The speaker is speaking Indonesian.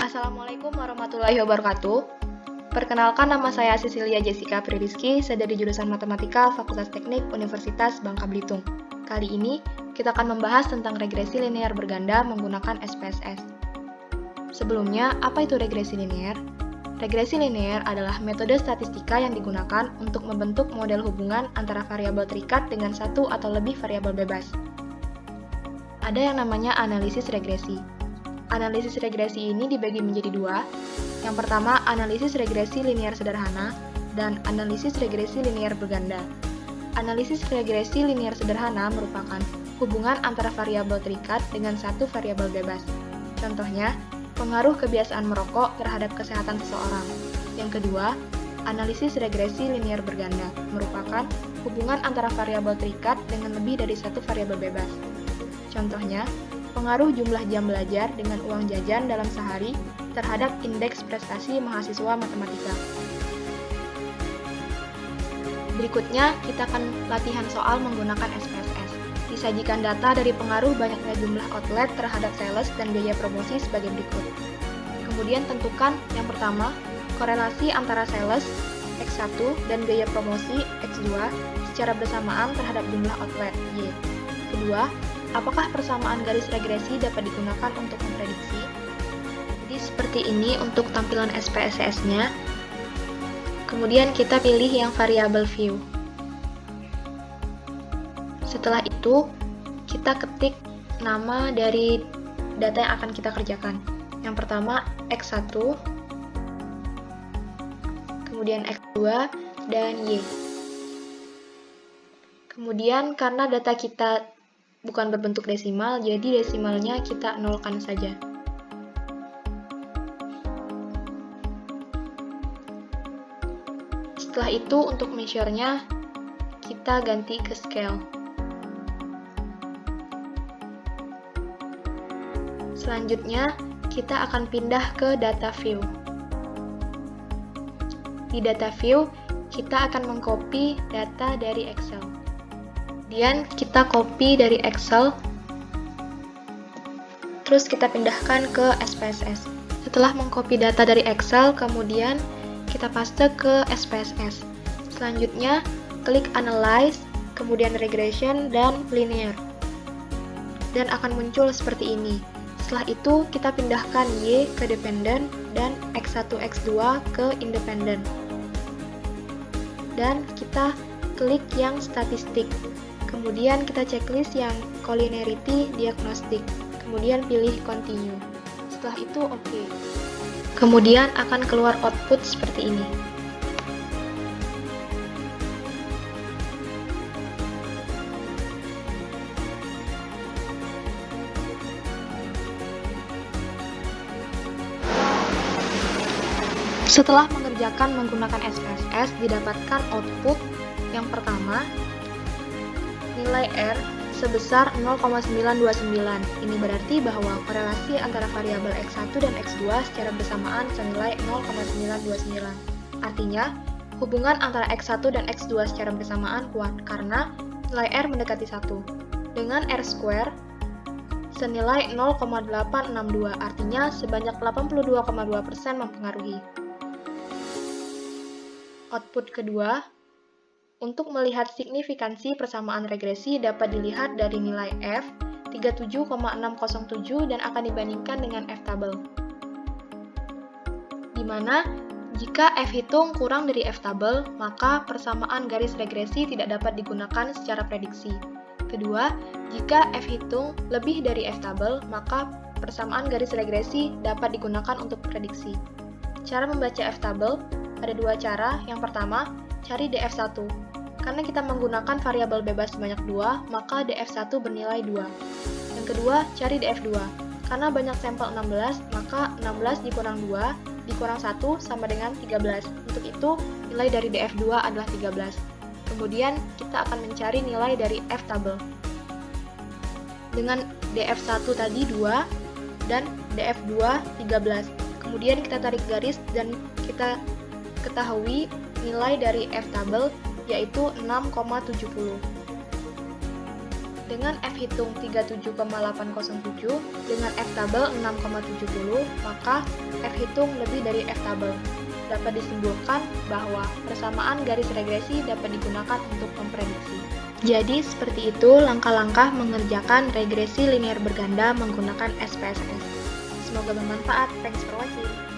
Assalamualaikum warahmatullahi wabarakatuh. Perkenalkan, nama saya Cecilia Jessica Pririski, saya dari jurusan Matematika Fakultas Teknik Universitas Bangka Belitung. Kali ini, kita akan membahas tentang regresi linear berganda menggunakan SPSS. Sebelumnya, apa itu regresi linear? Regresi linear adalah metode statistika yang digunakan untuk membentuk model hubungan antara variabel terikat dengan satu atau lebih variabel bebas. Ada yang namanya analisis regresi. Analisis regresi ini dibagi menjadi dua. Yang pertama, analisis regresi linear sederhana dan analisis regresi linear berganda. Analisis regresi linear sederhana merupakan hubungan antara variabel terikat dengan satu variabel bebas. Contohnya, pengaruh kebiasaan merokok terhadap kesehatan seseorang. Yang kedua, analisis regresi linear berganda merupakan hubungan antara variabel terikat dengan lebih dari satu variabel bebas. Contohnya, pengaruh jumlah jam belajar dengan uang jajan dalam sehari terhadap indeks prestasi mahasiswa matematika. Berikutnya, kita akan latihan soal menggunakan SPSS. Disajikan data dari pengaruh banyaknya jumlah outlet terhadap sales dan biaya promosi sebagai berikut. Kemudian tentukan yang pertama, korelasi antara sales X1 dan biaya promosi X2 secara bersamaan terhadap jumlah outlet Y. Kedua, apakah persamaan garis regresi dapat digunakan untuk memprediksi? Jadi seperti ini untuk tampilan SPSS-nya. Kemudian kita pilih yang variabel view. Setelah itu, kita ketik nama dari data yang akan kita kerjakan. Yang pertama, X1, kemudian X2, dan Y. Kemudian karena data kita bukan berbentuk desimal, jadi desimalnya kita nolkan saja. Setelah itu, untuk measure-nya, kita ganti ke scale. Selanjutnya, kita akan pindah ke data view. Di data view, kita akan mengcopy data dari Excel. Kemudian kita copy dari Excel, terus kita pindahkan ke SPSS. Setelah mengcopy data dari Excel, kemudian kita paste ke SPSS. Selanjutnya, klik Analyze, kemudian Regression, dan Linear. Dan akan muncul seperti ini. Setelah itu, kita pindahkan Y ke Dependent dan X1, X2 ke Independent. Dan kita klik yang Statistik. Kemudian kita checklist yang Collinearity Diagnostic. Kemudian pilih Continue. Setelah itu OK. Kemudian akan keluar output seperti ini. Setelah mengerjakan menggunakan SPSS, didapatkan output yang pertama, nilai R sebesar 0,929. Ini berarti bahwa korelasi antara variabel X1 dan X2 secara bersamaan senilai 0,929. Artinya, hubungan antara X1 dan X2 secara bersamaan kuat karena nilai R mendekati 1. Dengan R square senilai 0,862, artinya sebanyak 82,2% mempengaruhi. Output kedua, untuk melihat signifikansi persamaan regresi dapat dilihat dari nilai F 37,607 dan akan dibandingkan dengan F tabel. Di mana jika F hitung kurang dari F tabel, maka persamaan garis regresi tidak dapat digunakan secara prediksi. Kedua, jika F hitung lebih dari F tabel, maka persamaan garis regresi dapat digunakan untuk prediksi. Cara membaca F tabel ada dua cara. Yang pertama, cari DF1. Karena kita menggunakan variabel bebas sebanyak 2, maka DF1 bernilai 2. Yang kedua, cari DF2. Karena banyak sampel 16, maka 16 dikurang 2, dikurang 1 sama dengan 13. Untuk itu, nilai dari DF2 adalah 13. Kemudian, kita akan mencari nilai dari F tabel. Dengan DF1 tadi 2, dan DF2 13. Kemudian kita tarik garis dan kita ketahui nilai dari F tabel yaitu 6,70. Dengan F hitung 37,807 dengan F tabel 6,70, maka F hitung lebih dari F tabel. Dapat disimpulkan bahwa persamaan garis regresi dapat digunakan untuk memprediksi. Jadi, seperti itu langkah-langkah mengerjakan regresi linear berganda menggunakan SPSS. Semoga bermanfaat. Thanks for watching.